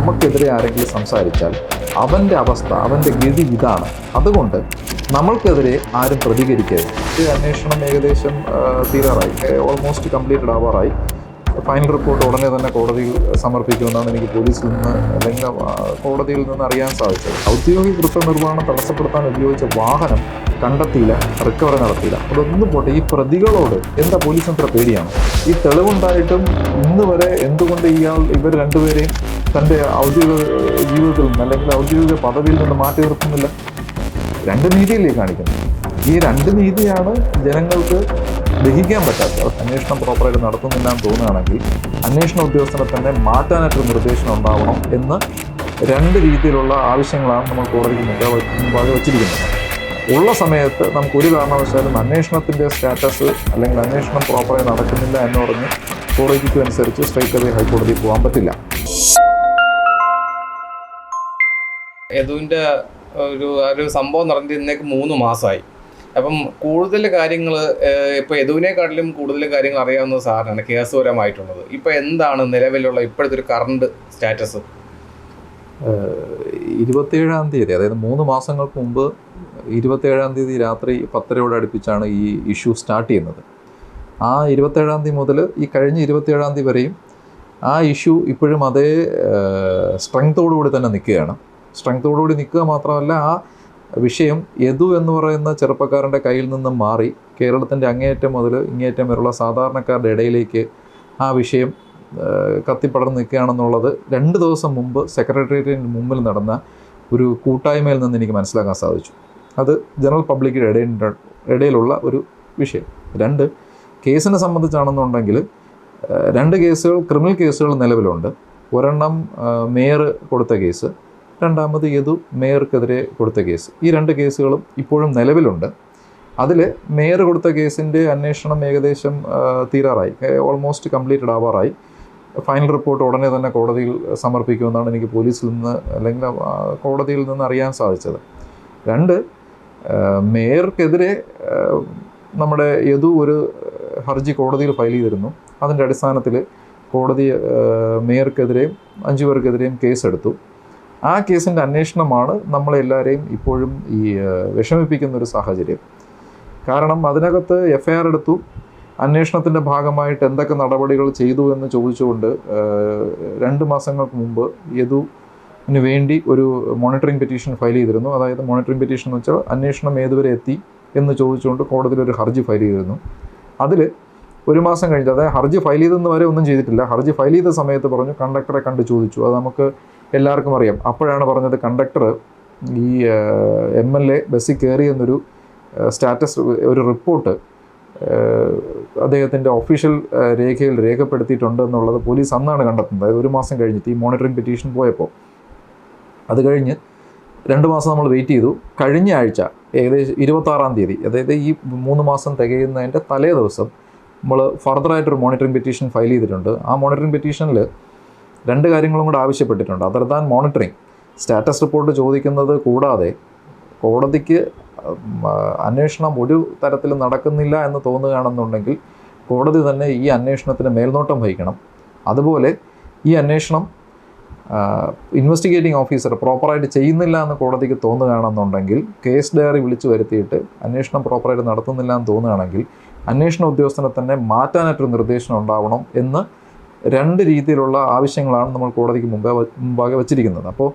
നമുക്കെതിരെ ആരെങ്കിലും സംസാരിച്ചാൽ അവൻ്റെ അവസ്ഥ, അവൻ്റെ ഗതി ഇതാണ്. അതുകൊണ്ട് നമ്മൾക്കെതിരെ ആരും പ്രതികരിക്കരുത്. ഈ അന്വേഷണം ഏകദേശം തീരാറായി, ഓൾമോസ്റ്റ് കംപ്ലീറ്റഡ് ആവാറായി. ഫൈനൽ റിപ്പോർട്ട് ഉടനെ തന്നെ കോടതിയിൽ സമർപ്പിക്കുമെന്നാണ് എനിക്ക് പോലീസിൽ നിന്ന് അല്ലെങ്കിൽ കോടതിയിൽ നിന്ന് അറിയാൻ സാധിച്ചത്. ഔദ്യോഗിക കൃത്യനിർവഹണം തടസ്സപ്പെടുത്താൻ ഉപയോഗിച്ച വാഹനം കണ്ടെത്തിയില്ല, റിക്കവറി നടത്തിയില്ല. അതൊന്നും പോട്ടെ, ഈ പ്രതികളോട് എന്താ പോലീസിന് അത്ര പേടിയാണ്? ഈ തെളിവുണ്ടായിട്ടും ഇന്ന് വരെ എന്തുകൊണ്ട് ഇവർ രണ്ടുപേരെയും തൻ്റെ ഔദ്യോഗിക ജീവിതത്തിൽ നിന്ന് അല്ലെങ്കിൽ ഔദ്യോഗിക പദവിയിൽ നിന്ന് മാറ്റി നിർത്തുന്നില്ല? രണ്ട് നീതിയിലേ കാണിക്കുന്നു. ഈ രണ്ട് നീതിയാണ് ജനങ്ങൾക്ക് ദഹിക്കാൻ പറ്റാത്ത. അന്വേഷണം പ്രോപ്പറായിട്ട് നടത്തുന്നില്ല എന്ന് തോന്നുകയാണെങ്കിൽ അന്വേഷണ ഉദ്യോഗസ്ഥനെ തന്നെ മാറ്റാനായിട്ടൊരു നിർദ്ദേശം ഉണ്ടാവണം എന്ന് രണ്ട് രീതിയിലുള്ള ആവശ്യങ്ങളാണ് നമ്മൾ കോടതിക്ക് മുമ്പാകെ വച്ചിരിക്കുന്നത്. ഉള്ള സമയത്ത് നമുക്ക് ഒരു കാരണവശാലും അന്വേഷണത്തിൻ്റെ സ്റ്റാറ്റസ് അല്ലെങ്കിൽ അന്വേഷണം പ്രോപ്പറായി നടക്കുന്നില്ല എന്ന് പറഞ്ഞ് കോടതിക്ക് അനുസരിച്ച് സ്ട്രൈറ്റ് അവേ ഹൈക്കോടതിയിൽ പോകാൻ പറ്റില്ല. യദുവിൻ്റെ ഒരു സംഭവം നടന്നിട്ട് ഇന്നേക്ക് 3 മാസമായി. അപ്പം കൂടുതൽ കാര്യങ്ങൾ ഇപ്പോൾ യദുവിനെക്കാട്ടിലും കൂടുതൽ കാര്യങ്ങൾ അറിയാവുന്ന സാറാണ് കേസുപരമായിട്ടുള്ളത്. ഇപ്പോൾ എന്താണ് നിലവിലുള്ള ഇപ്പോഴത്തെ ഒരു കറണ്ട് സ്റ്റാറ്റസ്? 27-ാം തീയതി, അതായത് 3 മാസങ്ങൾക്ക് മുമ്പ് 27-ാം തീയതി രാത്രി 10:30 അടുപ്പിച്ചാണ് ഈ ഇഷ്യൂ സ്റ്റാർട്ട് ചെയ്യുന്നത്. ആ 27-ാം തീയതി മുതൽ ഈ കഴിഞ്ഞ 27-ാം തീയതി വരെയും ആ ഇഷ്യൂ ഇപ്പോഴും അതേ സ്ട്രെങ്തോടുകൂടി തന്നെ നിൽക്കുകയാണ്. സ്ട്രെങ്തോടുകൂടി നിൽക്കുക മാത്രമല്ല, ആ വിഷയം യദു എന്ന് പറയുന്ന ചെറുപ്പക്കാരൻ്റെ കയ്യിൽ നിന്നും മാറി കേരളത്തിൻ്റെ അങ്ങേയറ്റം മുതൽ ഇങ്ങേയറ്റം വരെയുള്ള സാധാരണക്കാരുടെ ഇടയിലേക്ക് ആ വിഷയം കത്തിപ്പടർന്ന് നിൽക്കുകയാണെന്നുള്ളത് 2 ദിവസം മുമ്പ് സെക്രട്ടേറിയറ്റിന് മുമ്പിൽ നടന്ന ഒരു കൂട്ടായ്മയിൽ നിന്ന് എനിക്ക് മനസ്സിലാക്കാൻ സാധിച്ചു. അത് ജനറൽ പബ്ലിക്കിൻ്റെ ഇടയിലുള്ള ഒരു വിഷയം. 2 കേസിനെ സംബന്ധിച്ചാണെന്നുണ്ടെങ്കിൽ 2 കേസുകൾ, ക്രിമിനൽ കേസുകൾ നിലവിലുണ്ട്. ഒരെണ്ണം മേയർ കൊടുത്ത കേസ്, രണ്ടാമത് യദു മേയർക്കെതിരെ കൊടുത്ത കേസ്. ഈ 2 കേസുകളും ഇപ്പോഴും നിലവിലുണ്ട്. അതിൽ മേയർ കൊടുത്ത കേസിൻ്റെ അന്വേഷണം ഏകദേശം തീരാറായി, ഓൾമോസ്റ്റ് കംപ്ലീറ്റഡ് ആവാറായി. ഫൈനൽ റിപ്പോർട്ട് ഉടനെ തന്നെ കോടതിയിൽ സമർപ്പിക്കുമെന്നാണ് എനിക്ക് പോലീസിൽ നിന്ന് അല്ലെങ്കിൽ കോടതിയിൽ നിന്ന് അറിയാൻ സാധിച്ചത്. 2 മേയർക്കെതിരെ നമ്മുടെ യദു ഒരു ഹർജി കോടതിയിൽ ഫയൽ ചെയ്തിരുന്നു. അതിൻ്റെ അടിസ്ഥാനത്തിൽ കോടതി മേയർക്കെതിരെയും 5 പേർക്കെതിരെയും കേസെടുത്തു. ആ കേസിൻ്റെ അന്വേഷണമാണ് നമ്മളെല്ലാവരെയും ഇപ്പോഴും ഈ വിഷമിപ്പിക്കുന്നൊരു സാഹചര്യം. കാരണം അതിനകത്ത് FIR എടുത്തു, അന്വേഷണത്തിൻ്റെ ഭാഗമായിട്ട് എന്തൊക്കെ നടപടികൾ ചെയ്തു എന്ന് ചോദിച്ചുകൊണ്ട് 2 മാസങ്ങൾക്ക് മുമ്പ് യദുവിന് വേണ്ടി ഒരു മോണിറ്ററിംഗ് പെറ്റീഷൻ ഫയൽ ചെയ്തിരുന്നു. അതായത് മോണിറ്ററിംഗ് പെറ്റീഷൻ എന്ന് വെച്ചാൽ അന്വേഷണം ഏതുവരെ എത്തി എന്ന് ചോദിച്ചുകൊണ്ട് കോടതിയിൽ ഒരു ഹർജി ഫയൽ ചെയ്തിരുന്നു. അതിൽ 1 മാസം കഴിഞ്ഞ്, അതായത് ഹർജി ഫയൽ ചെയ്തെന്ന് വരെ ഒന്നും ചെയ്തിട്ടില്ല. ഹർജി ഫയൽ ചെയ്ത സമയത്ത് പറഞ്ഞു കണ്ടക്ടറെ കണ്ട് ചോദിച്ചു. അത് നമുക്ക് എല്ലാവർക്കും അറിയാം. അപ്പോഴാണ് പറഞ്ഞത് കണ്ടക്ടർ ഈ MLA ബസ്സിൽ കയറി എന്നൊരു സ്റ്റാറ്റസ്, ഒരു റിപ്പോർട്ട് അദ്ദേഹത്തിൻ്റെ ഒഫീഷ്യൽ രേഖയിൽ രേഖപ്പെടുത്തിയിട്ടുണ്ട് എന്നുള്ളത് പോലീസ് അന്നാണ് കണ്ടെത്തുന്നത്. അതായത് 1 മാസം കഴിഞ്ഞിട്ട് ഈ മോണിറ്ററിംഗ് പെറ്റീഷൻ പോയപ്പോൾ. അത് കഴിഞ്ഞ് 2 മാസം നമ്മൾ വെയിറ്റ് ചെയ്തു. കഴിഞ്ഞ ആഴ്ച ഏകദേശം 26-ാം തീയതി, അതായത് ഈ 3 മാസം തികയുന്നതിൻ്റെ തലേ ദിവസം നമ്മൾ ഫർദറായിട്ടൊരു മോണിറ്ററിംഗ് പെറ്റീഷൻ ഫയൽ ചെയ്തിട്ടുണ്ട്. ആ മോണിറ്ററിംഗ് പെറ്റീഷനിൽ 2 കാര്യങ്ങളും കൂടെ ആവശ്യപ്പെട്ടിട്ടുണ്ട്. Other than monitoring, status report ചോദിക്കുന്നത് കൂടാതെ കോടതിക്ക് അന്വേഷണം ഒരു തരത്തിലും നടക്കുന്നില്ല എന്ന് തോന്നുകയാണെന്നുണ്ടെങ്കിൽ കോടതി തന്നെ ഈ അന്വേഷണത്തിന് മേൽനോട്ടം വഹിക്കണം. അതുപോലെ ഈ അന്വേഷണം ഇൻവെസ്റ്റിഗേറ്റിംഗ് ഓഫീസർ പ്രോപ്പറായിട്ട് ചെയ്യുന്നില്ല എന്ന് കോടതിക്ക് തോന്നുകയാണെന്നുണ്ടെങ്കിൽ കേസ് ഡയറി വിളിച്ചു വരുത്തിയിട്ട് അന്വേഷണം പ്രോപ്പറായിട്ട് നടത്തുന്നില്ല എന്ന് തോന്നുകയാണെങ്കിൽ അന്വേഷണ ഉദ്യോഗസ്ഥനെ തന്നെ മാറ്റാനായിട്ടൊരു നിർദ്ദേശം ഉണ്ടാവണം എന്ന് 2 രീതിയിലുള്ള ആവശ്യങ്ങളാണ് നമ്മൾ കോടതിക്ക് മുമ്പാകെ വച്ചിരിക്കുന്നത്. അപ്പോൾ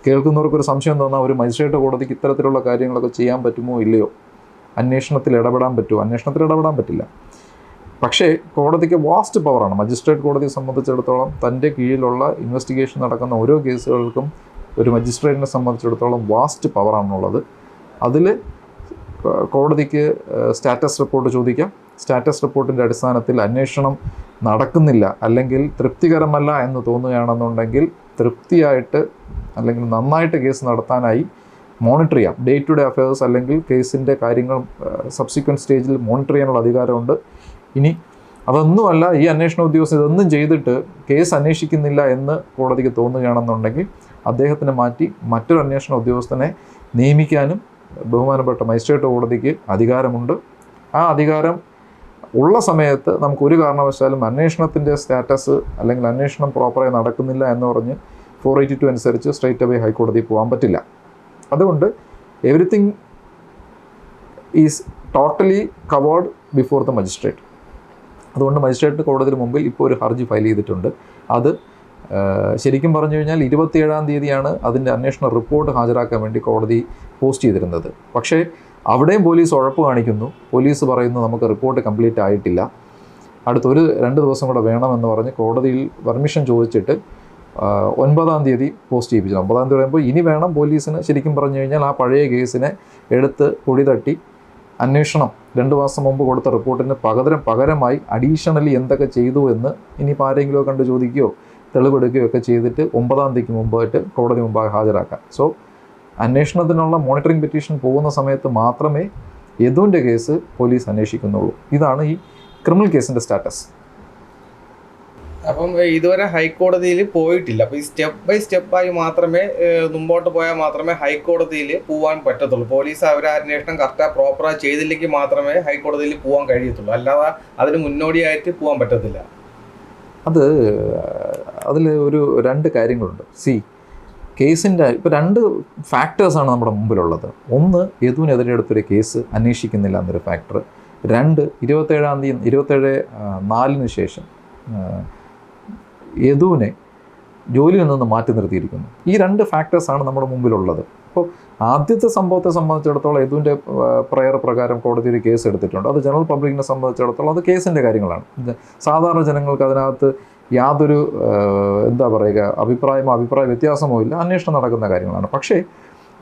കേൾക്കുന്നവർക്കൊരു സംശയം തോന്നാം, ഒരു മജിസ്ട്രേറ്റ് കോടതിക്ക് ഇത്തരത്തിലുള്ള കാര്യങ്ങളൊക്കെ ചെയ്യാൻ പറ്റുമോ ഇല്ലയോ, അന്വേഷണത്തിൽ ഇടപെടാൻ പറ്റുമോ? അന്വേഷണത്തിൽ ഇടപെടാൻ പറ്റില്ല. പക്ഷേ കോടതിക്ക് വാസ്റ്റ് പവറാണ്. മജിസ്ട്രേറ്റ് കോടതിയെ സംബന്ധിച്ചിടത്തോളം തൻ്റെ കീഴിലുള്ള ഇൻവെസ്റ്റിഗേഷൻ നടക്കുന്ന ഓരോ കേസുകൾക്കും ഒരു മജിസ്ട്രേറ്റിനെ സംബന്ധിച്ചിടത്തോളം വാസ്റ്റ് പവറാണുള്ളത്. അതിൽ കോടതിക്ക് സ്റ്റാറ്റസ് റിപ്പോർട്ട് ചോദിക്കാം. സ്റ്റാറ്റസ് റിപ്പോർട്ടിൻ്റെ അടിസ്ഥാനത്തിൽ അന്വേഷണം നടക്കുന്നില്ല അല്ലെങ്കിൽ തൃപ്തികരമല്ല എന്ന് തോന്നുകയാണെന്നുണ്ടെങ്കിൽ തൃപ്തിയായിട്ട് അല്ലെങ്കിൽ നന്നായിട്ട് കേസ് നടത്താനായി മോണിറ്റർ ചെയ്യാം. ഡേ ടു ഡേ അഫയേഴ്സ് അല്ലെങ്കിൽ കേസിൻ്റെ കാര്യങ്ങൾ സബ്സിക്വൻറ്റ് സ്റ്റേജിൽ മോണിറ്റർ ചെയ്യാനുള്ള അധികാരമുണ്ട്. ഇനി അതൊന്നുമല്ല, ഈ അന്വേഷണ ഉദ്യോഗസ്ഥൻ ഇതൊന്നും ചെയ്തിട്ട് കേസ് അന്വേഷിക്കുന്നില്ല എന്ന് കോടതിക്ക് തോന്നുകയാണെന്നുണ്ടെങ്കിൽ അദ്ദേഹത്തിനെ മാറ്റി മറ്റൊരു അന്വേഷണ ഉദ്യോഗസ്ഥനെ നിയമിക്കാനും ബഹുമാനപ്പെട്ട മജിസ്ട്രേറ്റ് കോടതിക്ക് അധികാരമുണ്ട്. ആ അധികാരം ഉള്ള സമയത്ത് നമുക്ക് ഒരു കാരണവശാലും അന്വേഷണത്തിൻ്റെ സ്റ്റാറ്റസ് അല്ലെങ്കിൽ അന്വേഷണം പ്രോപ്പറായി നടക്കുന്നില്ല എന്ന് പറഞ്ഞ് 482 അനുസരിച്ച് സ്ട്രേറ്റ് അവേ ഹൈക്കോടതിയിൽ പോകാൻ പറ്റില്ല. അതുകൊണ്ട് everything is totally covered before the magistrate. അതുകൊണ്ട് മജിസ്ട്രേറ്റ് കോടതിയുടെ മുമ്പിൽ ഇപ്പോൾ ഒരു ഹർജി ഫയൽ ചെയ്തിട്ടുണ്ട്. അത് ശരിക്കും പറഞ്ഞു കഴിഞ്ഞാൽ 27-ാം തീയതിയാണ് അതിൻ്റെ അന്വേഷണ റിപ്പോർട്ട് ഹാജരാക്കാൻ വേണ്ടി കോടതി പോസ്റ്റ് ചെയ്തിരുന്നത്. പക്ഷേ അവിടെയും പോലീസ് ഉഴപ്പ് കാണിക്കുന്നു. പോലീസ് പറയുന്നു നമുക്ക് റിപ്പോർട്ട് കംപ്ലീറ്റ് ആയിട്ടില്ല, അടുത്തൊരു 2 ദിവസം കൂടെ വേണമെന്ന് പറഞ്ഞ് കോടതിയിൽ പെർമിഷൻ ചോദിച്ചിട്ട് 9-ാം തീയതി പോസ്റ്റ് ചെയ്യിപ്പിച്ചു. 9-ാം തീയതി പറയുമ്പോൾ ഇനി വേണം പോലീസിന് ശരിക്കും പറഞ്ഞു കഴിഞ്ഞാൽ ആ പഴയ കേസിനെ എടുത്ത് പൊടി തട്ടി അന്വേഷണം 2 മാസം മുമ്പ് കൊടുത്ത റിപ്പോർട്ടിന് പകരമായി അഡീഷണലി എന്തൊക്കെ ചെയ്തു എന്ന് ഇനിയിപ്പോൾ ആരെങ്കിലും കണ്ട് ചോദിക്കുകയോ തെളിവെടുക്കുകയോ ഒക്കെ ചെയ്തിട്ട് 9-ാം തീയതിക്ക് മുമ്പായിട്ട് കോടതി മുമ്പാകെ ഹാജരാക്കാം. സോ അന്വേഷണത്തിനുള്ള മോണിറ്ററിംഗ് പെറ്റീഷൻ പോകുന്ന സമയത്ത് മാത്രമേ യദുവിൻ്റെ കേസ് പോലീസ് അന്വേഷിക്കുന്നുള്ളൂ. ഇതാണ് ഈ ക്രിമിനൽ കേസിൻ്റെ സ്റ്റാറ്റസ്. അപ്പം ഇതുവരെ ഹൈക്കോടതിയിൽ പോയിട്ടില്ല. അപ്പോൾ ഈ സ്റ്റെപ്പ് ബൈ സ്റ്റെപ്പായി മാത്രമേ മുമ്പോട്ട് പോയാൽ മാത്രമേ ഹൈക്കോടതിയിൽ പോകാൻ പറ്റത്തുള്ളൂ. പോലീസ് അവരെ അന്വേഷണം കറക്റ്റായി പ്രോപ്പറായി ചെയ്തില്ലെങ്കിൽ മാത്രമേ ഹൈക്കോടതിയിൽ പോകാൻ കഴിയത്തുള്ളൂ, അല്ലാതെ അതിന് മുന്നോടിയായിട്ട് പോകാൻ പറ്റത്തില്ല. അതിൽ ഒരു 2 കാര്യങ്ങളുണ്ട്. കേസിൻ്റെ ഇപ്പോൾ 2 ഫാക്ടേഴ്സാണ് നമ്മുടെ മുമ്പിലുള്ളത്. ഒന്ന്, യദുവിനെതിരെ എടുത്തൊരു കേസ് അന്വേഷിക്കുന്നില്ല എന്നൊരു ഫാക്ടർ. 2, 27/4 ശേഷം യദുവിനെ ജോലിയിൽ നിന്ന് മാറ്റി നിർത്തിയിരിക്കുന്നു. ഈ 2 ഫാക്ടേഴ്സാണ് നമ്മുടെ മുമ്പിലുള്ളത്. അപ്പോൾ ആദ്യത്തെ സംഭവത്തെ സംബന്ധിച്ചിടത്തോളം യദുവിൻ്റെ പ്രയർ പ്രകാരം കോടതി ഒരു കേസ് എടുത്തിട്ടുണ്ട്. അത് ജനറൽ പബ്ലിക്കിനെ സംബന്ധിച്ചിടത്തോളം അത് കേസിൻ്റെ കാര്യങ്ങളാണ്. സാധാരണ ജനങ്ങൾക്ക് അതിനകത്ത് യാതൊരു അഭിപ്രായ വ്യത്യാസമോ ഇല്ല, അന്വേഷണം നടക്കുന്ന കാര്യങ്ങളാണ്. പക്ഷേ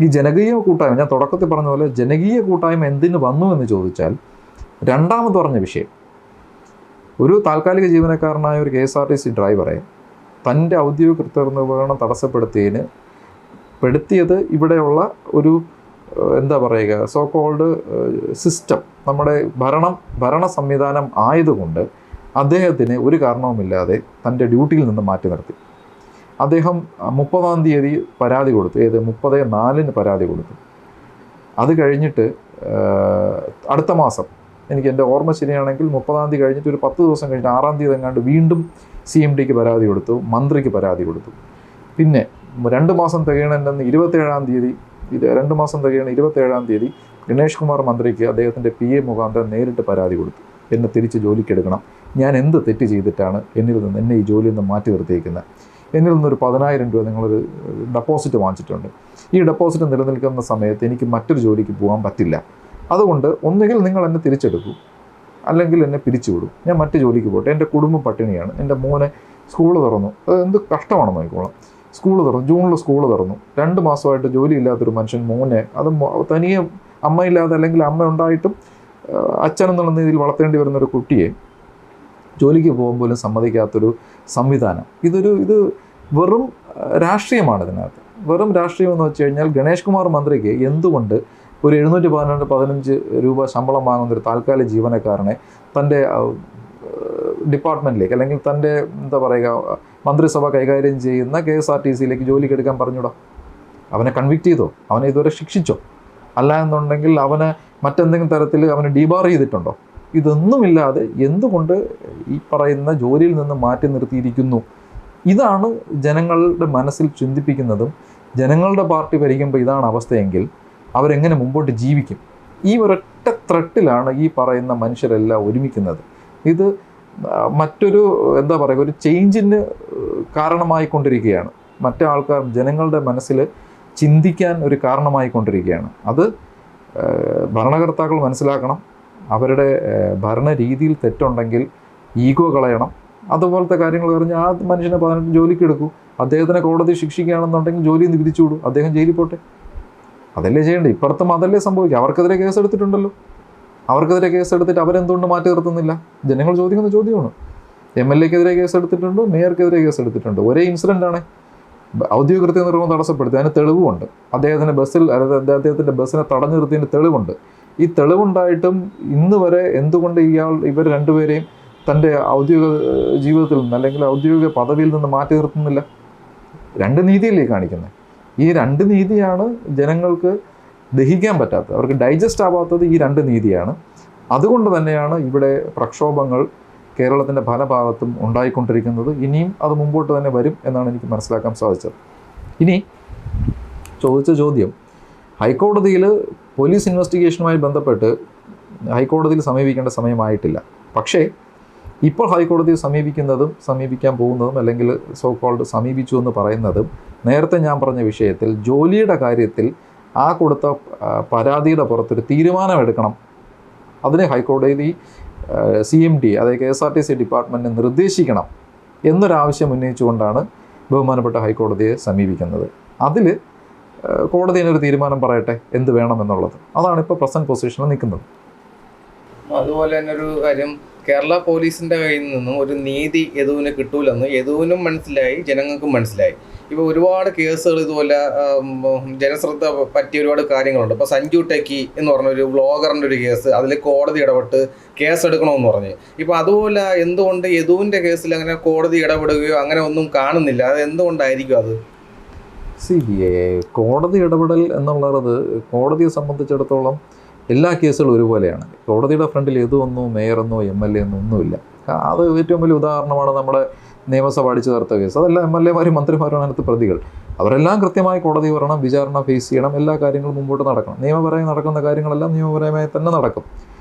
ഈ ജനകീയ കൂട്ടായ്മ, ഞാൻ തുടക്കത്തിൽ പറഞ്ഞ പോലെ ജനകീയ കൂട്ടായ്മ എന്തിനു വന്നു എന്ന് ചോദിച്ചാൽ, രണ്ടാമത് പറഞ്ഞ വിഷയം, ഒരു താൽക്കാലിക ജീവനക്കാരനായ ഒരു KSRTC ഡ്രൈവറെ തൻ്റെ ഔദ്യോഗിക കൃത്യനിർവഹണം തടസ്സപ്പെടുത്തിയത് ഇവിടെയുള്ള ഒരു സോ കോൾഡ് സിസ്റ്റം, നമ്മുടെ ഭരണ സംവിധാനം ആയതുകൊണ്ട് അദ്ദേഹത്തിന് ഒരു കാരണവുമില്ലാതെ തൻ്റെ ഡ്യൂട്ടിയിൽ നിന്ന് മാറ്റി നിർത്തി. അദ്ദേഹം 30-ാം തീയതി പരാതി കൊടുത്തു. 30/4 പരാതി കൊടുത്തു. അത് കഴിഞ്ഞിട്ട് അടുത്ത മാസം, എനിക്ക് എൻ്റെ ഓർമ്മ ശരിയാണെങ്കിൽ 30-ാം തീയതി കഴിഞ്ഞിട്ട് ഒരു 10 ദിവസം കഴിഞ്ഞിട്ട് 6-ാം തീയതി എങ്ങാണ്ട് വീണ്ടും CMDക്ക് പരാതി കൊടുത്തു, മന്ത്രിക്ക് പരാതി കൊടുത്തു. പിന്നെ 2 മാസം തികയണമെന്ന് 27-ാം തീയതി 2 മാസം തികയണ 27-ാം തീയതി ഗണേഷ് കുമാർ മന്ത്രിക്ക് അദ്ദേഹത്തിൻ്റെ PA മുഖാന്തരം നേരിട്ട് പരാതി കൊടുത്തു. എന്നെ തിരിച്ച് ജോലിക്കെടുക്കണം, ഞാൻ എന്ത് തെറ്റ് ചെയ്തിട്ടാണ് എന്നെ ഈ ജോലിയിൽ നിന്ന് മാറ്റി നിർത്തിയിരിക്കുന്നത്, എന്നിൽ നിന്നൊരു 10,000 രൂപ നിങ്ങളൊരു ഡെപ്പോസിറ്റ് വാങ്ങിച്ചിട്ടുണ്ട്, ഈ ഡെപ്പോസിറ്റ് നിലനിൽക്കുന്ന സമയത്ത് എനിക്ക് മറ്റൊരു ജോലിക്ക് പോകാൻ പറ്റില്ല, അതുകൊണ്ട് ഒന്നുകിൽ നിങ്ങൾ എന്നെ തിരിച്ചെടുക്കൂ അല്ലെങ്കിൽ എന്നെ പിരിച്ചുവിടും, ഞാൻ മറ്റു ജോലിക്ക് പോട്ടെ, എൻ്റെ കുടുംബം പട്ടിണിയാണ്, എൻ്റെ മോനെ സ്കൂൾ തുറന്നു, അത് എന്ത് കഷ്ടമാണെന്ന് നോക്കിക്കോളാം, സ്കൂൾ തുറന്നു, ജൂണിൽ സ്കൂൾ തുറന്നു, 2 മാസമായിട്ട് ജോലി ഇല്ലാത്തൊരു മനുഷ്യൻ മോനെ, അത് തനിയെ അമ്മയില്ലാതെ അല്ലെങ്കിൽ അമ്മ ഉണ്ടായിട്ടും അച്ഛനെന്നുള്ള രീതിയിൽ വളർത്തേണ്ടി വരുന്നൊരു കുട്ടിയെ ജോലിക്ക് പോകാൻ പോലും സമ്മതിക്കാത്തൊരു സംവിധാനം. ഇത് വെറും രാഷ്ട്രീയമാണ്. ഇതിനകത്ത് വെറും രാഷ്ട്രീയം എന്ന് വെച്ച് കഴിഞ്ഞാൽ, ഗണേഷ് കുമാർ മന്ത്രിക്ക് എന്തുകൊണ്ട് ഒരു 715 രൂപ ശമ്പളം വാങ്ങുന്നൊരു താൽക്കാലിക ജീവനക്കാരനെ തൻ്റെ ഡിപ്പാർട്ട്മെൻറ്റിലേക്ക് അല്ലെങ്കിൽ തൻ്റെ മന്ത്രിസഭ കൈകാര്യം ചെയ്യുന്ന KSRTCയിലേക്ക് ജോലിക്ക് എടുക്കാൻ പറഞ്ഞൂടാ? അവനെ കൺവിക്റ്റ് ചെയ്തോ? അവനെ ഇതുവരെ ശിക്ഷിച്ചോ? അല്ല എന്നുണ്ടെങ്കിൽ അവനെ മറ്റെന്തെങ്കിലും തരത്തിൽ അവനെ ഡീബാർ ചെയ്തിട്ടുണ്ടോ? ഇതൊന്നുമില്ലാതെ എന്തുകൊണ്ട് ഈ പറയുന്ന ജോലിയിൽ നിന്ന് മാറ്റി നിർത്തിയിരിക്കുന്നു? ഇതാണ് ജനങ്ങളുടെ മനസ്സിൽ ചിന്തിപ്പിക്കുന്നതും. ജനങ്ങളുടെ പാർട്ടി ഭരിക്കുമ്പോൾ ഇതാണ് അവസ്ഥയെങ്കിൽ അവരെങ്ങനെ മുമ്പോട്ട് ജീവിക്കും? ഈ ഒരൊറ്റ ത്രട്ടിലാണ് ഈ പറയുന്ന മനുഷ്യരെല്ലാം ഒരുമിക്കുന്നത്. ഇത് മറ്റൊരു ഒരു ചേഞ്ചിന് കാരണമായിക്കൊണ്ടിരിക്കുകയാണ്. മറ്റേ ആൾക്കാർ ജനങ്ങളുടെ മനസ്സിൽ ചിന്തിക്കാൻ ഒരു കാരണമായിക്കൊണ്ടിരിക്കുകയാണ്. അത് ഭരണകർത്താക്കൾ മനസ്സിലാക്കണം. അവരുടെ ഭരണ രീതിയിൽ തെറ്റുണ്ടെങ്കിൽ ഈഗോ കളയണം. അതുപോലത്തെ കാര്യങ്ങൾ പറഞ്ഞ് ആ മനുഷ്യനെ 18 ജോലിക്ക് എടുക്കൂ. അദ്ദേഹത്തിനെ കോടതി ശിക്ഷിക്കുകയാണെന്നുണ്ടെങ്കിൽ ജോലിയിൽ നിന്ന് പിരിച്ചുവിടൂ, അദ്ദേഹം ജയിലിൽ പോട്ടെ. അതല്ലേ ചെയ്യേണ്ടത്? ഇപ്പുറത്തും അതല്ലേ സംഭവിക്കുക. അവർക്കെതിരെ കേസ് എടുത്തിട്ടുണ്ടല്ലോ. അവർക്കെതിരെ കേസ് എടുത്തിട്ട് അവരെന്തുകൊണ്ട് മാറ്റി നിർത്തുന്നില്ല? ജനങ്ങൾ ചോദിക്കുന്ന ചോദ്യമാണ്. MLAക്കെതിരെ കേസ് എടുത്തിട്ടുണ്ട്, മേയർക്കെതിരെ കേസ് എടുത്തിട്ടുണ്ട്. ഒരേ ഇൻസിഡൻ്റാണ്. ഔദ്യോഗിക കൃത്യനിർവഹണം തടസ്സപ്പെടുത്തി, അതിന് തെളിവുമുണ്ട്. അദ്ദേഹത്തിൻ്റെ ബസ്സിനെ തടഞ്ഞു നിർത്തിയതിൻ്റെ തെളിവുണ്ട്. ഈ തെളിവുണ്ടായിട്ടും ഇന്ന് വരെ എന്തുകൊണ്ട് ഇവർ രണ്ടുപേരെയും തൻ്റെ ഔദ്യോഗിക ജീവിതത്തിൽ നിന്ന് അല്ലെങ്കിൽ ഔദ്യോഗിക പദവിയിൽ നിന്ന് മാറ്റി നിർത്തുന്നില്ല? 2 നീതിയല്ലേ കാണിക്കുന്നത്? ഈ 2 നീതിയാണ് ജനങ്ങൾക്ക് ദഹിക്കാൻ പറ്റാത്തത്, അവർക്ക് ഡൈജസ്റ്റ് ആവാത്തത്. ഈ 2 നീതിയാണ്. അതുകൊണ്ട് തന്നെയാണ് ഇവിടെ പ്രക്ഷോഭങ്ങൾ കേരളത്തിൻ്റെ പല ഭാഗത്തും ഉണ്ടായിക്കൊണ്ടിരിക്കുന്നത്. ഇനിയും അത് മുമ്പോട്ട് തന്നെ വരും എന്നാണ് എനിക്ക് മനസ്സിലാക്കാൻ സാധിച്ചത്. ഇനി ചോദിച്ച ചോദ്യം, ഹൈക്കോടതിയിൽ പോലീസ് ഇൻവെസ്റ്റിഗേഷനുമായി ബന്ധപ്പെട്ട് ഹൈക്കോടതിയിൽ സമീപിക്കേണ്ട സമയമായിട്ടില്ല. പക്ഷേ ഇപ്പോൾ ഹൈക്കോടതിയെ സമീപിക്കാൻ പോകുന്നതും അല്ലെങ്കിൽ സോ കോൾഡ് സമീപിച്ചു എന്ന് പറയുന്നതും നേരത്തെ ഞാൻ പറഞ്ഞ വിഷയത്തിൽ ജോലിയുടെ കാര്യത്തിൽ ആ കൊടുത്ത പരാതിയുടെ പുറത്തൊരു തീരുമാനമെടുക്കണം. അതിന് ഹൈക്കോടതി CMD അതായത് KSRTC ഡിപ്പാർട്ട്മെൻറ്റിനെ നിർദ്ദേശിക്കണം എന്നൊരാവശ്യം ഉന്നയിച്ചുകൊണ്ടാണ് ബഹുമാനപ്പെട്ട ഹൈക്കോടതിയെ സമീപിക്കുന്നത്. അതിൽ കോടതി അതിനൊരു തീരുമാനം പറയട്ടെ എന്ത് വേണമെന്നുള്ളത്. അതാണ് ഇപ്പോൾ പ്രസൻറ്റ് പൊസിഷനിൽ നിൽക്കുന്നത്. അതുപോലെ തന്നെ ഒരു കാര്യം, കേരള പോലീസിന്റെ കയ്യിൽ നിന്നും ഒരു നീതി യദുവിന് കിട്ടൂലെന്ന് യദുവിനും മനസ്സിലായി, ജനങ്ങൾക്കും മനസ്സിലായി. ഇപ്പോൾ ഒരുപാട് കേസുകൾ ഇതുപോലെ ജനശ്രദ്ധ പറ്റിയ ഒരുപാട് കാര്യങ്ങളുണ്ട്. ഇപ്പോൾ സഞ്ജു ടെക്കി എന്ന് പറഞ്ഞൊരു വ്ളോഗറിൻ്റെ ഒരു കേസ്, അതിൽ കോടതി ഇടപെട്ട് കേസ് എടുക്കണമെന്ന് പറഞ്ഞ്. ഇപ്പോൾ അതുപോലെ എന്തുകൊണ്ട് യദുവിൻ്റെ കേസിൽ അങ്ങനെ കോടതി ഇടപെടുകയോ അങ്ങനെ ഒന്നും കാണുന്നില്ല? അത് എന്തുകൊണ്ടായിരിക്കും? അത് കോടതി ഇടപെടൽ എന്നുള്ളത് കോടതിയെ സംബന്ധിച്ചിടത്തോളം എല്ലാ കേസുകളും ഒരുപോലെയാണ്. കോടതിയുടെ ഫ്രണ്ടിൽ യദുവെന്നോ മേയറെന്നോ MLA എന്നോ ഒന്നുമില്ല. അത് ഏറ്റവും വലിയ ഉദാഹരണമാണ് നമ്മുടെ നിയമസഭ അടിച്ചു ചേർത്ത കേസ്. അതെല്ലാം MLA-മാരും മന്ത്രിമാരുമാണ് അതിനകത്ത് പ്രതികൾ. അവരെല്ലാം കൃത്യമായി കോടതി വരണം, വിചാരണ ഫേസ് ചെയ്യണം, എല്ലാ കാര്യങ്ങളും മുമ്പോട്ട് നടക്കണം. നിയമപരമായി നടക്കുന്ന കാര്യങ്ങളെല്ലാം നിയമപരമായി തന്നെ നടക്കും.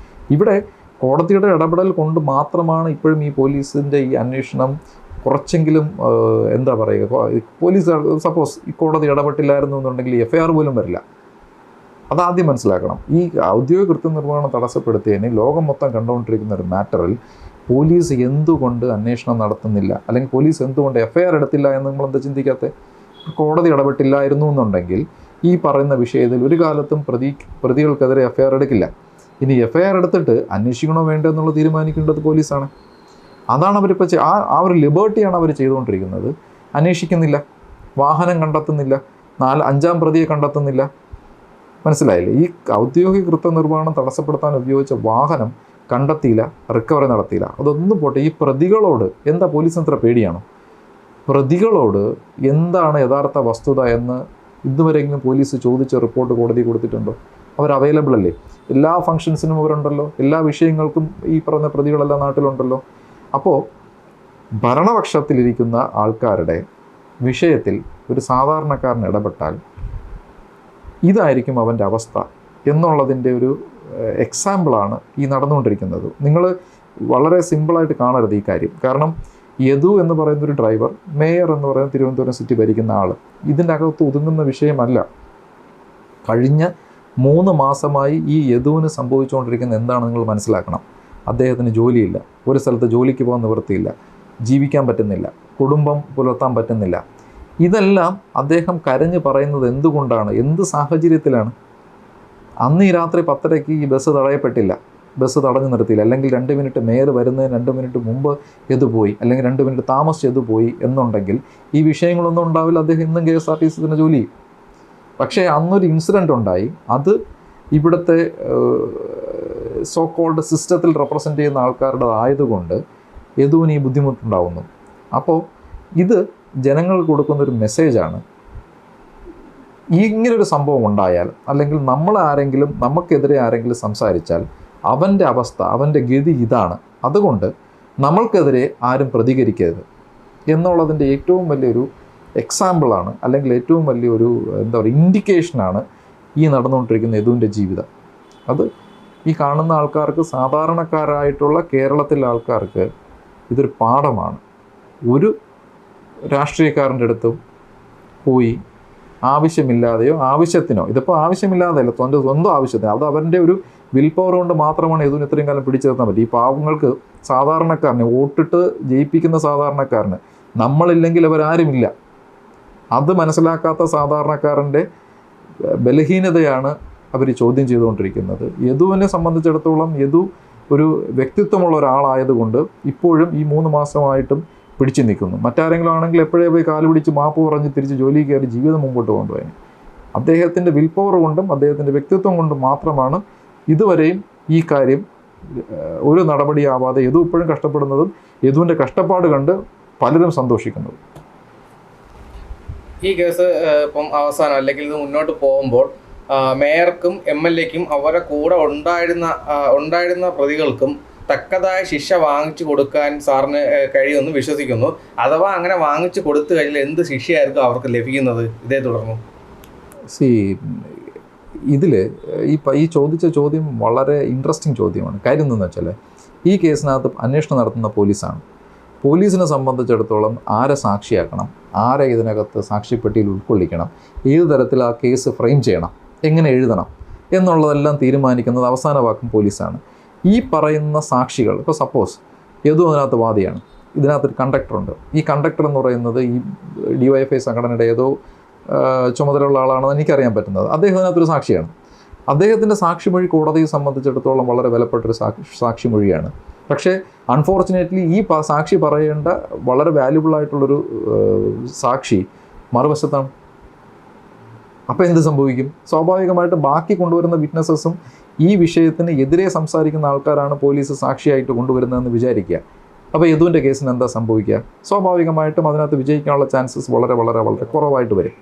ഇവിടെ കോടതിയുടെ ഇടപെടൽ കൊണ്ട് മാത്രമാണ് ഇപ്പോഴും ഈ പോലീസിൻ്റെ ഈ അന്വേഷണം കുറച്ചെങ്കിലും എന്താ പറയുക, പോലീസ് സപ്പോസ് ഈ കോടതി ഇടപെട്ടില്ലായിരുന്നു എന്നുണ്ടെങ്കിൽ FIR പോലും വരില്ല. അതാദ്യം മനസ്സിലാക്കണം. ഈ ഔദ്യോഗിക കൃത്യനിർവഹണം തടസ്സപ്പെടുത്തിയതിന് ലോകം മൊത്തം കണ്ടുകൊണ്ടിരിക്കുന്ന ഒരു മാറ്ററിൽ പോലീസ് എന്തുകൊണ്ട് അന്വേഷണം നടത്തുന്നില്ല, അല്ലെങ്കിൽ പോലീസ് എന്തുകൊണ്ട് FIR എടുത്തില്ല എന്ന് നമ്മളെന്താ ചിന്തിക്കാത്ത? കോടതി ഇടപെട്ടില്ലായിരുന്നു എന്നുണ്ടെങ്കിൽ ഈ പറയുന്ന വിഷയത്തിൽ ഒരു കാലത്തും പ്രതികൾക്കെതിരെ FIR എടുക്കില്ല. ഇനി FIR എടുത്തിട്ട് അന്വേഷിക്കണോ വേണ്ടോ എന്നുള്ളത് തീരുമാനിക്കേണ്ടത് പോലീസാണ്. അതാണ് അവരിപ്പോൾ ആ ഒരു ലിബർട്ടിയാണ് അവർ ചെയ്തുകൊണ്ടിരിക്കുന്നത്. അന്വേഷിക്കുന്നില്ല, വാഹനം കണ്ടെത്തുന്നില്ല, 5-ാം പ്രതിയെ കണ്ടെത്തുന്നില്ല. മനസ്സിലായില്ലേ? ഈ ഔദ്യോഗിക കൃത്യനിർവഹണം തടസ്സപ്പെടുത്താൻ ഉപയോഗിച്ച വാഹനം കണ്ടെത്തിയില്ല, റിക്കവറി നടത്തിയില്ല. അതൊന്നും പോട്ടെ, ഈ പ്രതികളോട് എന്താ പോലീസിന് ഇത്ര പേടിയാണോ? പ്രതികളോട് എന്താണ് യഥാർത്ഥ വസ്തുത എന്ന് ഇതുവരെയെങ്കിലും പോലീസ് ചോദിച്ച റിപ്പോർട്ട് കോടതി കൊടുത്തിട്ടുണ്ടോ? അവർ അവൈലബിൾ അല്ലേ? എല്ലാ ഫങ്ഷൻസിനും അവരുണ്ടല്ലോ, എല്ലാ വിഷയങ്ങൾക്കും ഈ പറഞ്ഞ പ്രതികളെല്ലാം നാട്ടിലുണ്ടല്ലോ. അപ്പോൾ ഭരണപക്ഷത്തിലിരിക്കുന്ന ആൾക്കാരുടെ വിഷയത്തിൽ ഒരു സാധാരണക്കാരൻ ഇടപെട്ടാൽ ഇതായിരിക്കും അവൻ്റെ അവസ്ഥ എന്നുള്ളതിൻ്റെ ഒരു എക്സാമ്പിളാണ് ഈ നടന്നുകൊണ്ടിരിക്കുന്നത്. നിങ്ങൾ വളരെ സിമ്പിളായിട്ട് കാണരുത് ഈ കാര്യം. കാരണം യദു എന്ന് പറയുന്നൊരു ഡ്രൈവർ, മേയർ എന്ന് പറയുന്ന തിരുവനന്തപുരം സിറ്റി ഭരിക്കുന്ന ആൾ, ഇതിൻ്റെ അകത്ത് ഒതുങ്ങുന്ന വിഷയമല്ല. കഴിഞ്ഞ 3 മാസമായി ഈ യദുവിന് സംഭവിച്ചുകൊണ്ടിരിക്കുന്ന എന്താണ് നിങ്ങൾ മനസ്സിലാക്കണം. അദ്ദേഹത്തിന് ജോലിയില്ല, ഒരു സ്ഥലത്ത് ജോലിക്ക് പോകാൻ നിവൃത്തിയില്ല, ജീവിക്കാൻ പറ്റുന്നില്ല, കുടുംബം പുലർത്താൻ പറ്റുന്നില്ല. ഇതെല്ലാം അദ്ദേഹം കരഞ്ഞ് പറയുന്നത് എന്തുകൊണ്ടാണ്, എന്ത് സാഹചര്യത്തിലാണ്? അന്ന് ഈ രാത്രി 10:30 ഈ ബസ് തടയപ്പെട്ടില്ല, ബസ് തടഞ്ഞു നിർത്തിയില്ല, അല്ലെങ്കിൽ 2 മിനിറ്റ് മേയർ വരുന്നതിന് 2 മിനിറ്റ് മുമ്പ് എതു പോയി, അല്ലെങ്കിൽ 2 മിനിറ്റ് താമസിച്ച് എതു പോയി എന്നുണ്ടെങ്കിൽ ഈ വിഷയങ്ങളൊന്നും ഉണ്ടാവില്ല. അദ്ദേഹം ഇന്നും KSRTC തന്നെ ജോലി ചെയ്യും. പക്ഷേ അന്നൊരു ഇൻസിഡൻ്റ് ഉണ്ടായി. അത് ഇവിടുത്തെ സോ കോൾഡ് സിസ്റ്റത്തിൽ റെപ്രസെൻ്റ് ചെയ്യുന്ന ആൾക്കാരുടെ ആയതുകൊണ്ട് യദുവിന് ഈ ബുദ്ധിമുട്ടുണ്ടാവുന്നു. അപ്പോൾ ഇത് ജനങ്ങൾക്ക് കൊടുക്കുന്നൊരു മെസ്സേജാണ്. ഇങ്ങനൊരു സംഭവം ഉണ്ടായാൽ, അല്ലെങ്കിൽ നമുക്കെതിരെ ആരെങ്കിലും സംസാരിച്ചാൽ അവൻ്റെ അവസ്ഥ, അവൻ്റെ ഗതി ഇതാണ്. അതുകൊണ്ട് നമ്മൾക്കെതിരെ ആരും പ്രതികരിക്കരുത് എന്നുള്ളതിൻ്റെ ഏറ്റവും വലിയൊരു എക്സാമ്പിളാണ്, അല്ലെങ്കിൽ ഏറ്റവും വലിയൊരു എന്താ പറയുക ഇൻഡിക്കേഷനാണ് ഈ നടന്നുകൊണ്ടിരിക്കുന്ന യദുവിൻ്റെ ജീവിതം. അത് ഈ കാണുന്ന ആൾക്കാർക്ക്, സാധാരണക്കാരായിട്ടുള്ള കേരളത്തിലെ ആൾക്കാർക്ക് ഇതൊരു പാഠമാണ്. ഒരു രാഷ്ട്രീയക്കാരൻ്റെ അടുത്തും പോയി ആവശ്യമില്ലാതെയോ ആവശ്യത്തിനോ, ഇതിപ്പോൾ ആവശ്യമില്ലാതെയല്ല, സ്വന്തം ആവശ്യത്തിന്, അത് അവരുടെ ഒരു വിൽ പവർ കൊണ്ട് മാത്രമാണ് യദുവിന് ഇത്രയും കാലം പിടിച്ചു നിർത്താൻ പറ്റും. ഈ പാവങ്ങൾക്ക്, സാധാരണക്കാരന്, വോട്ടിട്ട് ജയിപ്പിക്കുന്ന സാധാരണക്കാരന് നമ്മളില്ലെങ്കിൽ അവരാരുമില്ല. അത് മനസ്സിലാക്കാത്ത സാധാരണക്കാരൻ്റെ ബലഹീനതയാണ് അവർ ചോദ്യം ചെയ്തുകൊണ്ടിരിക്കുന്നത്. യദുവിനെ സംബന്ധിച്ചിടത്തോളം യദു ഒരു വ്യക്തിത്വമുള്ള ഒരാളായതുകൊണ്ട് ഇപ്പോഴും ഈ 3 മാസമായിട്ടും പിടിച്ചു നിൽക്കുന്നു. മറ്റാരെങ്കിലും ആണെങ്കിൽ എപ്പോഴേ പോയി കാല് പിടിച്ച് മാപ്പ് പറഞ്ഞ് തിരിച്ച് ജോലി കയറി ജീവിതം മുമ്പോട്ട് കൊണ്ടുപോയി. അദ്ദേഹത്തിൻ്റെ വിൽ പവർ കൊണ്ടും അദ്ദേഹത്തിൻ്റെ വ്യക്തിത്വം കൊണ്ടും മാത്രമാണ് ഇതുവരെയും ഈ കാര്യം ഒരു നടപടിയാവാതെ യദു ഇപ്പോഴും കഷ്ടപ്പെടുന്നതും യദുവിൻ്റെ കഷ്ടപ്പാട് കണ്ട് പലരും സന്തോഷിക്കുന്നതും. ഈ കേസ് ഇപ്പം അവസാനം, അല്ലെങ്കിൽ ഇത് മുന്നോട്ട് പോകുമ്പോൾ മേയർക്കും MLAക്കും അവരെ കൂടെ ഉണ്ടായിരുന്ന പ്രതികൾക്കും തക്കതായ ശിക്ഷ വാങ്ങിച്ചു കൊടുക്കാൻ സാറിന് കഴിയുമെന്ന് വിശ്വസിക്കുന്നു. അഥവാ അങ്ങനെ വാങ്ങിച്ചു കൊടുത്തു കഴിഞ്ഞാൽ എന്ത് ശിക്ഷയായിരിക്കും അവർക്ക് ലഭിക്കുന്നത് ഇതേ തുടർന്നു? ഇതിൽ ഈ ചോദിച്ച ചോദ്യം വളരെ ഇൻട്രസ്റ്റിംഗ് ചോദ്യമാണ്. കാര്യം എന്താണെന്ന് വെച്ചാൽ ഈ കേസിനകത്ത് അന്വേഷണം നടത്തുന്ന പോലീസാണ്. പോലീസിനെ സംബന്ധിച്ചിടത്തോളം ആരെ സാക്ഷിയാക്കണം, ആരെ ഇതിനകത്ത് സാക്ഷിപ്പെട്ടിയിൽ ഉൾക്കൊള്ളിക്കണം, ഏത് തരത്തിൽ ആ കേസ് ഫ്രെയിം ചെയ്യണം, എങ്ങനെ എഴുതണം എന്നുള്ളതെല്ലാം തീരുമാനിക്കുന്നത് അവസാന വാക്കും പോലീസാണ്. ഈ പറയുന്ന സാക്ഷികൾ, ഇപ്പോൾ സപ്പോസ് യദു അതിനകത്ത് വാദിയാണ്, ഇതിനകത്തൊരു കണ്ടക്ടറുണ്ട്. ഈ കണ്ടക്ടർ എന്ന് പറയുന്നത് ഈ DYFI സംഘടനയുടെ ഏതോ ചുമതലയുള്ള ആളാണെന്ന് എനിക്കറിയാൻ പറ്റുന്നത്. അദ്ദേഹം അതിനകത്തൊരു സാക്ഷിയാണ്. അദ്ദേഹത്തിൻ്റെ സാക്ഷിമൊഴി കോടതിയെ സംബന്ധിച്ചിടത്തോളം വളരെ വിലപ്പെട്ടൊരു സാക്ഷിമൊഴിയാണ്. പക്ഷേ അൺഫോർച്ചുനേറ്റ്ലി ഈ സാക്ഷി പറയേണ്ട വളരെ വാല്യുബിളായിട്ടുള്ളൊരു സാക്ഷി മറുവശത്താണ്. അപ്പോൾ എന്ത് സംഭവിക്കും? സ്വാഭാവികമായിട്ട് ബാക്കി കൊണ്ടുവരുന്ന വിറ്റ്നസ്സസും ഈ വിഷയത്തിന് എതിരെ സംസാരിക്കുന്ന ആൾക്കാരാണ് പോലീസ് സാക്ഷിയായിട്ട് കൊണ്ടുവരുന്നതെന്ന് വിചാരിക്കുക. അപ്പോൾ യദുവിൻ്റെ കേസിന് എന്താ സംഭവിക്കുക? സ്വാഭാവികമായിട്ടും അതിനകത്ത് വിജയിക്കാനുള്ള ചാൻസസ് വളരെ വളരെ വളരെ കുറവായിട്ട് വരും.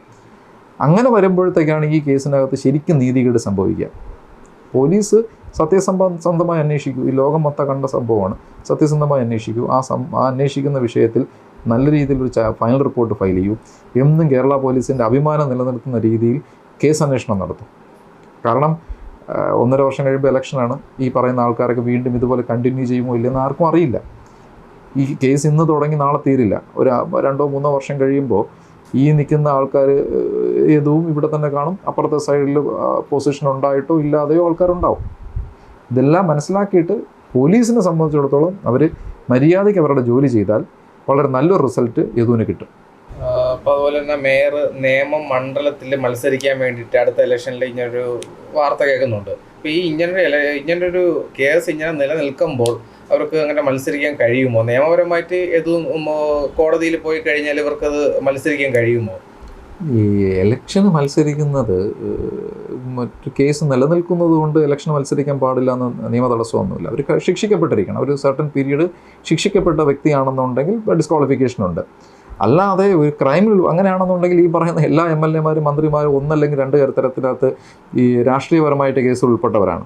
അങ്ങനെ വരുമ്പോഴത്തേക്കാണ് ഈ കേസിനകത്ത് ശരിക്കും നീതികേട് സംഭവിക്കുക. പോലീസ് സത്യസന്ധമായി അന്വേഷിക്കൂ. ഈ ലോകം മൊത്തം കണ്ട സംഭവമാണ്. സത്യസന്ധമായി അന്വേഷിക്കൂ. ആ അന്വേഷിക്കുന്ന വിഷയത്തിൽ നല്ല രീതിയിലൊരു ഫൈനൽ റിപ്പോർട്ട് ഫയൽ ചെയ്യൂ. എന്നും കേരള പോലീസിൻ്റെ അഭിമാനം നിലനിർത്തുന്ന രീതിയിൽ കേസ് അന്വേഷണം നടത്തും. കാരണം 1.5 വർഷം കഴിയുമ്പോൾ ഇലക്ഷനാണ്. ഈ പറയുന്ന ആൾക്കാരൊക്കെ വീണ്ടും ഇതുപോലെ കണ്ടിന്യൂ ചെയ്യുമോ ഇല്ലെന്ന് ആർക്കും അറിയില്ല. ഈ കേസ് ഇന്ന് തുടങ്ങി നാളെ തീരില്ല. ഒരു 2-3 വർഷം കഴിയുമ്പോൾ ഈ നിൽക്കുന്ന ആൾക്കാർ ഏതും ഇവിടെ തന്നെ കാണും. അപ്പുറത്തെ സൈഡിൽ പൊസിഷൻ ഉണ്ടായിട്ടോ ഇല്ലാതെയോ ആൾക്കാരുണ്ടാവും. ഇതെല്ലാം മനസ്സിലാക്കിയിട്ട് പോലീസിനെ സംബന്ധിച്ചിടത്തോളം അവർ മര്യാദയ്ക്ക് അവരുടെ ജോലി ചെയ്താൽ വളരെ നല്ലൊരു റിസൾട്ട് യദുവിന് കിട്ടും. അപ്പോൾ അതുപോലെ തന്നെ മേയർ നേമം മണ്ഡലത്തിൽ മത്സരിക്കാൻ വേണ്ടിയിട്ട് അടുത്ത ഇലക്ഷനിൽ ഇങ്ങനൊരു വാർത്ത കേൾക്കുന്നുണ്ട്. അപ്പോൾ ഈ ഇങ്ങനൊരു കേസ് ഇങ്ങനെ നിലനിൽക്കുമ്പോൾ അവർക്ക് അങ്ങനെ മത്സരിക്കാൻ കഴിയുമോ? നിയമപരമായിട്ട് കോടതിയിൽ പോയി കഴിഞ്ഞാൽ ഇവർക്കത് മത്സരിക്കാൻ കഴിയുമോ? ഈ ഇലക്ഷന് മത്സരിക്കുന്നത് മറ്റു കേസ് നിലനിൽക്കുന്നത് കൊണ്ട് ഇലക്ഷന് മത്സരിക്കാൻ പാടില്ല എന്ന് നിയമ തടസ്സമൊന്നുമില്ല. അവർ ശിക്ഷിക്കപ്പെട്ടിരിക്കണം. ഒരു സർട്ടൻ പീരീഡ് ശിക്ഷിക്കപ്പെട്ട വ്യക്തിയാണെന്നുണ്ടെങ്കിൽ ഡിസ്ക്വാളിഫിക്കേഷൻ ഉണ്ട്. അല്ലാതെ ഒരു ക്രൈമിൽ അങ്ങനെയാണെന്നുണ്ടെങ്കിൽ ഈ പറയുന്ന എല്ലാ MLAമാരും മന്ത്രിമാരും ഒന്നല്ലെങ്കിൽ 2 തരത്തിനകത്ത് ഈ രാഷ്ട്രീയപരമായിട്ട് കേസിൽ ഉൾപ്പെട്ടവരാണ്.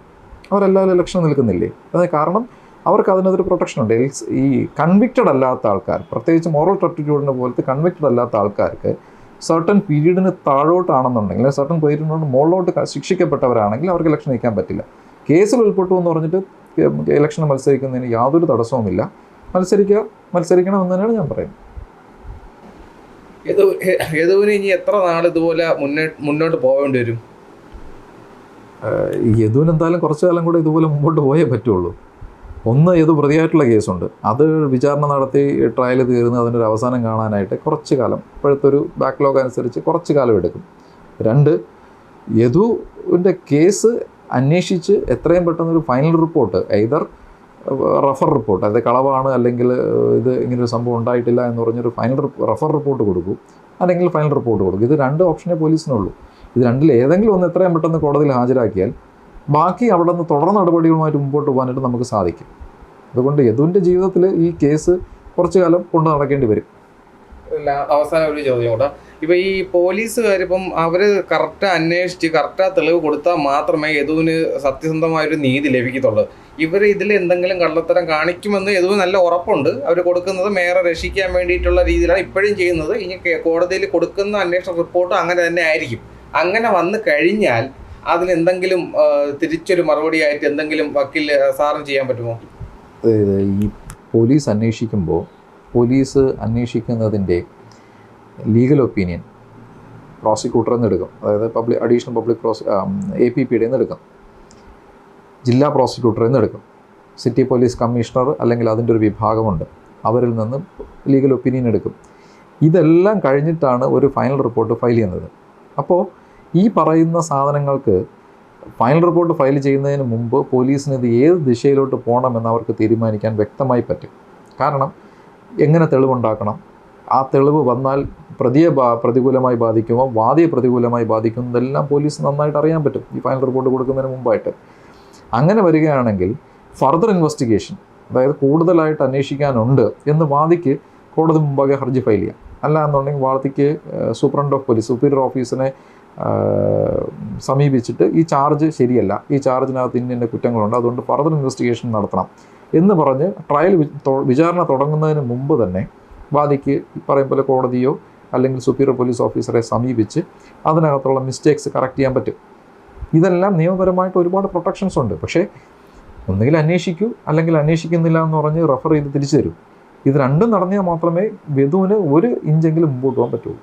അവരെല്ലാവരും ഇലക്ഷൻ നിൽക്കുന്നില്ലേ? അതായത് കാരണം അവർക്ക് അതിനകത്തൊരു പ്രൊട്ടക്ഷൻ ഉണ്ട്. ഈ കൺവിക്റ്റഡ് അല്ലാത്ത ആൾക്കാർ, പ്രത്യേകിച്ച് മോറൽ ടർട്ടിറ്റ്യൂഡിനെ പോലത്തെ കൺവിക്റ്റഡ് അല്ലാത്ത ആൾക്കാർക്ക് സർട്ടൻ പീരീഡിന് താഴോട്ടാണെന്നുണ്ടെങ്കിൽ സർട്ടൻ പീരീഡിനോട് മുകളിലോട്ട് ശിക്ഷിക്കപ്പെട്ടവരാണെങ്കിൽ അവർക്ക് ഇലക്ഷൻ നയിക്കാൻ പറ്റില്ല. കേസിൽ ഉൾപ്പെട്ടു എന്ന് പറഞ്ഞിട്ട് ഇലക്ഷന് മത്സരിക്കുന്നതിന് യാതൊരു തടസ്സവുമില്ല. മത്സരിക്കണം എന്ന് തന്നെയാണ് ഞാൻ പറയുന്നത്. യദുവിന് ഇനി എത്ര നാൾ ഇതുപോലെ മുന്നോട്ട് പോകേണ്ടി വരും? യദുവിന് എന്തായാലും കുറച്ചു കാലം കൂടെ ഇതുപോലെ മുമ്പോട്ട് പോയേ പറ്റുള്ളൂ. ഒന്ന്, യദു പ്രതിയായിട്ടുള്ള കേസുണ്ട്. അത് വിചാരണ നടത്തി ട്രയൽ തീർന്ന് അതിൻ്റെ ഒരു അവസാനം കാണാനായിട്ട് കുറച്ച് കാലം, ഇപ്പോഴത്തെ ഒരു ബാക്ക്ലോഗ് അനുസരിച്ച് കുറച്ച് കാലം എടുക്കും. 2, യദുവിൻ്റെ കേസ് അന്വേഷിച്ച് എത്രയും പെട്ടെന്നൊരു final report, either refer report, അതായത് കളവാണ് അല്ലെങ്കിൽ ഇത് ഇങ്ങനൊരു സംഭവം ഉണ്ടായിട്ടില്ല എന്ന് പറഞ്ഞൊരു റഫർ റിപ്പോർട്ട് കൊടുക്കും, അല്ലെങ്കിൽ ഫൈനൽ റിപ്പോർട്ട് കൊടുക്കും. ഇത് 2 ഓപ്ഷനേ പോലീസിനുള്ളൂ. ഇത് 2-ൽ ഏതെങ്കിലും ഒന്ന് എത്രയും പെട്ടെന്ന് കോടതിയിൽ ഹാജരാക്കിയാൽ ബാക്കി അവിടെ നിന്ന് തുടർ നടപടികളുമായിട്ട് മുമ്പോട്ട് പോകാനായിട്ട് നമുക്ക് സാധിക്കും. അതുകൊണ്ട് യദുവിൻ്റെ ജീവിതത്തിൽ ഈ കേസ് കുറച്ചു കാലം കൊണ്ട് നടക്കേണ്ടി വരും. അവസാനം ഒരു ചോദ്യം കൂടെ. ഇപ്പം ഈ പോലീസുകാരിപ്പം അവർ കറക്റ്റ് അന്വേഷിച്ച് കറക്റ്റാ തെളിവ് കൊടുത്താൽ മാത്രമേ യദുവിന് സത്യസന്ധമായൊരു നീതി ലഭിക്കത്തുള്ളൂ. ഇവർ ഇതിൽ എന്തെങ്കിലും കള്ളത്തരം കാണിക്കുമെന്ന് യദുവിന് നല്ല ഉറപ്പുണ്ട്. അവർ കൊടുക്കുന്നത് മേയറെ രക്ഷിക്കാൻ വേണ്ടിയിട്ടുള്ള രീതിയിലാണ് ഇപ്പോഴും ചെയ്യുന്നത്. ഇനി കോടതിയിൽ കൊടുക്കുന്ന അന്വേഷണ റിപ്പോർട്ട് അങ്ങനെ തന്നെ ആയിരിക്കും. അങ്ങനെ വന്നു കഴിഞ്ഞാൽ അതിനെന്തെങ്കിലും തിരിച്ചൊരു മറുപടിയായിട്ട് എന്തെങ്കിലും വക്കീൽ സാറിന് ചെയ്യാൻ പറ്റുമോ? ഈ പോലീസ് അന്വേഷിക്കുമ്പോൾ പോലീസ് അന്വേഷിക്കുന്നതിൻ്റെ ലീഗൽ ഒപ്പീനിയൻ പ്രോസിക്യൂട്ടറിൽ നിന്ന് എടുക്കും. അതായത് അഡീഷണൽ പബ്ലിക് APPയുടെ നിന്ന് എടുക്കും, ജില്ലാ പ്രോസിക്യൂട്ടറിൽ നിന്ന് എടുക്കും, സിറ്റി പോലീസ് കമ്മീഷണർ അല്ലെങ്കിൽ അതിൻ്റെ ഒരു വിഭാഗമുണ്ട്, അവരിൽ നിന്ന് ലീഗൽ ഒപ്പീനിയൻ എടുക്കും. ഇതെല്ലാം കഴിഞ്ഞിട്ടാണ് ഒരു ഫൈനൽ റിപ്പോർട്ട് ഫയൽ ചെയ്യുന്നത്. അപ്പോൾ ഈ പറയുന്ന സാധനങ്ങൾക്ക് ഫൈനൽ റിപ്പോർട്ട് ഫയൽ ചെയ്യുന്നതിന് മുമ്പ് പോലീസിന് ഇത് ഏത് ദിശയിലോട്ട് പോകണമെന്ന് അവർക്ക് തീരുമാനിക്കാൻ വ്യക്തമായി പറ്റും. കാരണം എങ്ങനെ തെളിവുണ്ടാക്കണം, ആ തെളിവ് വന്നാൽ പ്രതിയെ പ്രതികൂലമായി ബാധിക്കുമോ വാദിയെ പ്രതികൂലമായി ബാധിക്കുമോ ഇതെല്ലാം പോലീസ് നന്നായിട്ട് അറിയാൻ പറ്റും ഈ ഫൈനൽ റിപ്പോർട്ട് കൊടുക്കുന്നതിന് മുമ്പായിട്ട്. അങ്ങനെ വരികയാണെങ്കിൽ ഫർദർ ഇൻവെസ്റ്റിഗേഷൻ, അതായത് കൂടുതലായിട്ട് അന്വേഷിക്കാനുണ്ട് എന്ന് വാദിക്ക് കോടതി മുമ്പാകെ ഹർജി ഫയൽ ചെയ്യാം. അല്ല എന്നുണ്ടെങ്കിൽ വാദിക്ക് സൂപ്രണ്ട് ഓഫ് പോലീസ്, സുപ്പീരിയർ ഓഫീസിനെ സമീപിച്ചിട്ട് ഈ ചാർജ് ശരിയല്ല, ഈ ചാർജിനകത്ത് ഇന്ന കുറ്റങ്ങളുണ്ട്, അതുകൊണ്ട് ഫർദർ ഇൻവെസ്റ്റിഗേഷൻ നടത്തണം എന്ന് പറഞ്ഞ് ട്രയൽ വിചാരണ തുടങ്ങുന്നതിന് മുമ്പ് തന്നെ വാദിക്ക് പറയും പോലെ കോടതിയോ അല്ലെങ്കിൽ സുപ്പീരിയർ പോലീസ് ഓഫീസറെ സമീപിച്ച് അതിനകത്തുള്ള മിസ്റ്റേക്സ് കറക്റ്റ് ചെയ്യാൻ പറ്റും. ഇതെല്ലാം നിയമപരമായിട്ട് ഒരുപാട് പ്രൊട്ടക്ഷൻസ് ഉണ്ട്. പക്ഷേ ഒന്നുകിൽ അന്വേഷിക്കൂ അല്ലെങ്കിൽ അന്വേഷിക്കുന്നില്ല എന്ന് പറഞ്ഞ് റെഫർ ചെയ്ത് തിരിച്ചു തരും. ഇത് രണ്ടും നടന്നാൽ മാത്രമേ വധുവിന് 1 ഇഞ്ചെങ്കിലും മുമ്പോട്ട് പോകാൻ പറ്റുള്ളൂ.